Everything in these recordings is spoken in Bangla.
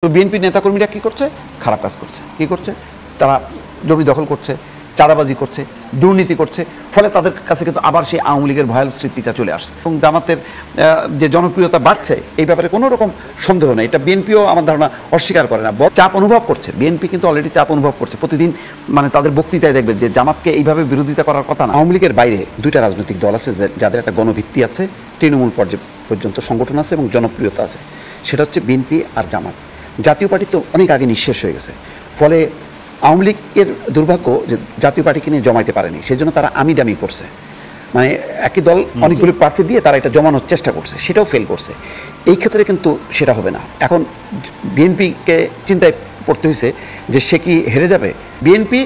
তো বিএনপি নেতাকর্মীরা কি করছে? খারাপ কাজ করছে। কি করছে? তারা জমি দখল করছে, চাঁদাবাজি করছে, দুর্নীতি করছে। ফলে তাদের কাছে কিন্তু আবার সেই আওয়ামী লীগের ভয়াল স্মৃতিটা চলে আসে এবং জামাতের যে জনপ্রিয়তা বাড়ছে এই ব্যাপারে কোনো রকম সন্দেহ নেই। এটা বিএনপিও আমার ধারণা অস্বীকার করে না, চাপ অনুভব করছে। বিএনপি কিন্তু অলরেডি চাপ অনুভব করছে প্রতিদিন, মানে তাদের বক্তৃতায় দেখবেন যে জামাতকে এইভাবে বিরোধিতা করার কথা না। আওয়ামী লীগের বাইরে দুইটা রাজনৈতিক দল আছে যাদের একটা গণভিত্তি আছে, তৃণমূল পর্যায় পর্যন্ত সংগঠন আছে এবং জনপ্রিয়তা আছে, সেটা হচ্ছে বিএনপি আর জামাত। জাতীয় পার্টি তো অনেক আগে নিঃশেষ হয়ে গেছে। ফলে আওয়ামী লীগের দুর্ভাগ্য যে জাতীয় পার্টিকে নিয়ে জমাইতে পারেনি, সেই জন্য তারা আমি ডামি করছে। মানে একই দল অনেকগুলি প্রার্থী দিয়ে তারা এটা জমানোর চেষ্টা করছে, সেটাও ফেল করছে। এই ক্ষেত্রে কিন্তু সেটা হবে না। এখন বিএনপিকে চিন্তায় পড়তে হয়েছে যে সে কি হেরে যাবে। বিএনপি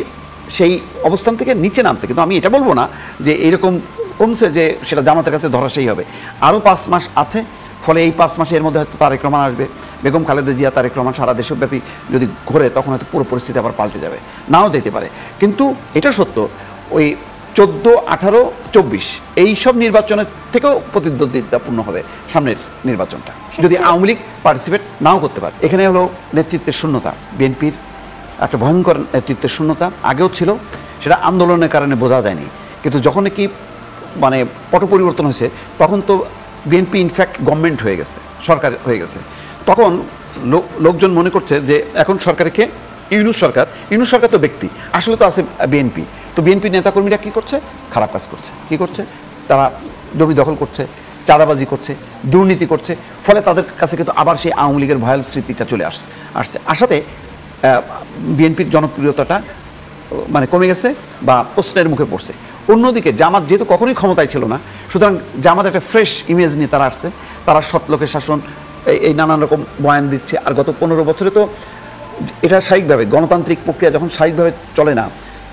সেই অবস্থান থেকে নিচে নামছে, কিন্তু আমি এটা বলবো না যে এইরকম কমছে যে সেটা জামাতের কাছে ধরাশায়ী হবে। আরও 5 মাস আছে। ফলে এই 5 মাসে এর মধ্যে হয়তো তারেক রহমান আসবে, বেগম খালেদা জিয়া, তারেক রহমান সারা দেশব্যাপী যদি ঘোরে তখন হয়তো পুরো পরিস্থিতি আবার পাল্টে যাবে, নাও যেতে পারে। কিন্তু এটা সত্য, ওই 14, 18, 24 এইসব নির্বাচনের থেকেও প্রতিদ্বন্দ্বিতাপূর্ণ হবে সামনের নির্বাচনটা, যদি আওয়ামী লীগ পার্টিসিপেট নাও করতে পারে। এখানে হলো নেতৃত্বের শূন্যতা, বিএনপির একটা ভয়ঙ্কর নেতৃত্বের শূন্যতা আগেও ছিল, সেটা আন্দোলনের কারণে বোঝা যায়নি। কিন্তু যখন কি মানে পট পরিবর্তন হয়েছে তখন তো বিএনপি ইনফ্যাক্ট গভর্নমেন্ট হয়ে গেছে, সরকার হয়ে গেছে। তখন লোকজন মনে করছে যে এখন সরকারকে ইউনূস সরকার তো ব্যক্তি, আসলে তো আছে বিএনপি। তো বিএনপি নেতাকর্মীরা কি করছে? খারাপ কাজ করছে। কি করছে? তারা জমি দখল করছে, চাঁদাবাজি করছে, দুর্নীতি করছে। ফলে তাদের কাছে কিন্তু আবার সেই আওয়ামী লীগের ভয়াল স্মৃতিটা চলে আসছে। আসাতে বিএনপির জনপ্রিয়তাটা মানে কমে গেছে বা প্রশ্নের মুখে পড়ছে। অন্যদিকে জামাত যেহেতু কখনোই ক্ষমতায় ছিল না, সুতরাং জামাত একটা ফ্রেশ ইমেজ নিয়ে তারা আসছে। তারা সৎ লোকের শাসন, এই নানান রকম বয়ান দিচ্ছে। আর গত 15 বছরে তো এটা স্বাভাবিকভাবে গণতান্ত্রিক প্রক্রিয়া যখন স্বাভাবিকভাবে চলে না,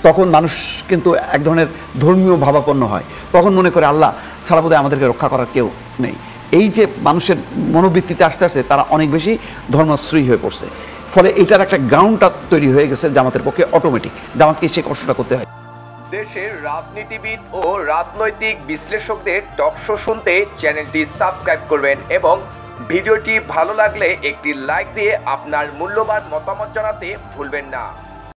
তখন মানুষ কিন্তু এক ধরনের ধর্মীয় ভাবাপন্ন হয়। তখন মনে করে আল্লাহ ছাড়া বোধহয় আমাদেরকে রক্ষা করার কেউ নেই। এই যে মানুষের মনোবৃত্তিতে আস্তে আস্তে তারা অনেক বেশি ধর্মাশ্রয়ী হয়ে পড়ছে। ফলে এটার একটা গ্রাউন্ডটা তৈরি হয়ে গেছে জামাতের পক্ষে অটোমেটিক। জামাতকে সে কষ্টটা করতে হয়। দেশের রাজনীতিবিদ ও রাজনৈতিক বিশ্লেষকদের টক শো শুনতে চ্যানেলটি সাবস্ক্রাইব করবেন এবং ভিডিওটি ভালো লাগলে একটি লাইক দিয়ে আপনার মূল্যবান মতামত জানাতে ভুলবেন না।